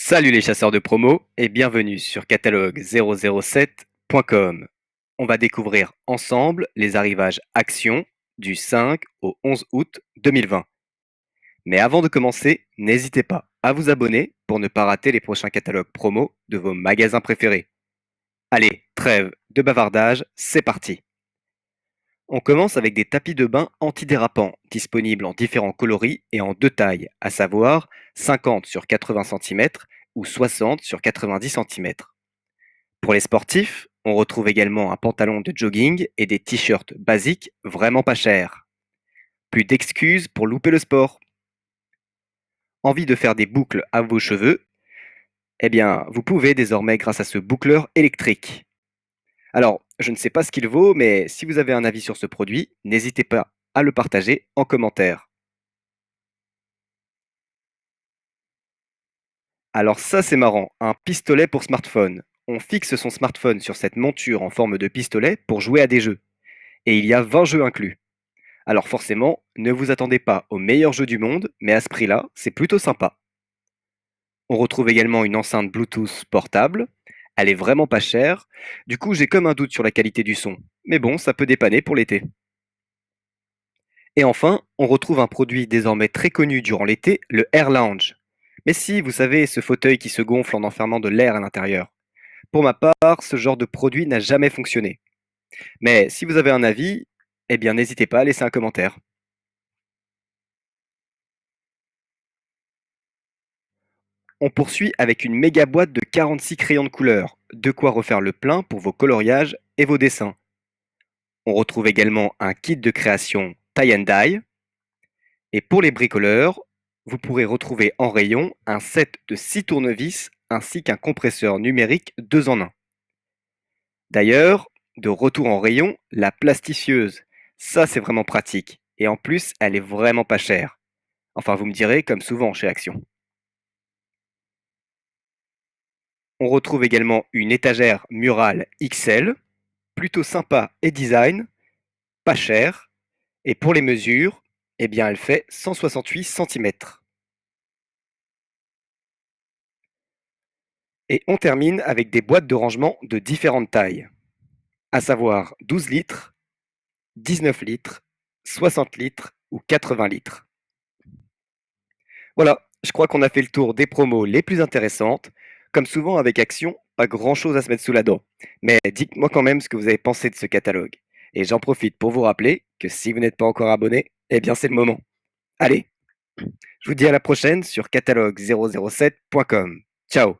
Salut les chasseurs de promo et bienvenue sur catalogue007.com. On va découvrir ensemble les arrivages Action du 5 au 11 août 2020. Mais avant de commencer, n'hésitez pas à vous abonner pour ne pas rater les prochains catalogues promo de vos magasins préférés. Allez, trêve de bavardage, c'est parti. On commence avec des tapis de bain antidérapants disponibles en différents coloris et en deux tailles, à savoir 50 sur 80 cm ou 60 sur 90 cm. Pour les sportifs, on retrouve également un pantalon de jogging et des t-shirts basiques vraiment pas chers. Plus d'excuses pour louper le sport. Envie de faire des boucles à vos cheveux? Eh bien, vous pouvez désormais grâce à ce boucleur électrique. Alors, je ne sais pas ce qu'il vaut, mais si vous avez un avis sur ce produit, n'hésitez pas à le partager en commentaire. Alors ça, c'est marrant, un pistolet pour smartphone. On fixe son smartphone sur cette monture en forme de pistolet pour jouer à des jeux. Et il y a 20 jeux inclus. Alors forcément, ne vous attendez pas au meilleur jeu du monde, mais à ce prix-là, c'est plutôt sympa. On retrouve également une enceinte Bluetooth portable. Elle est vraiment pas chère. Du coup, j'ai comme un doute sur la qualité du son. Mais bon, ça peut dépanner pour l'été. Et enfin, on retrouve un produit désormais très connu durant l'été, le Air Lounge. Mais si, vous savez, ce fauteuil qui se gonfle en enfermant de l'air à l'intérieur. Pour ma part, ce genre de produit n'a jamais fonctionné. Mais si vous avez un avis, eh bien n'hésitez pas à laisser un commentaire. On poursuit avec une méga boîte de 46 crayons de couleur, de quoi refaire le plein pour vos coloriages et vos dessins. On retrouve également un kit de création tie and dye. Et pour les bricoleurs, vous pourrez retrouver en rayon un set de 6 tournevis ainsi qu'un compresseur numérique 2 en 1. D'ailleurs, de retour en rayon, la plasticieuse. Ça, c'est vraiment pratique. Et en plus, elle est vraiment pas chère. Enfin, vous me direz, comme souvent chez Action. On retrouve également une étagère murale XL, plutôt sympa et design, pas chère. Et pour les mesures, eh bien, elle fait 168 cm. Et on termine avec des boîtes de rangement de différentes tailles, à savoir 12 litres, 19 litres, 60 litres ou 80 litres. Voilà, je crois qu'on a fait le tour des promos les plus intéressantes. Comme souvent avec Action, pas grand-chose à se mettre sous la dent. Mais dites-moi quand même ce que vous avez pensé de ce catalogue. Et j'en profite pour vous rappeler que si vous n'êtes pas encore abonné, eh bien c'est le moment. Allez, je vous dis à la prochaine sur catalogue007.com. Ciao.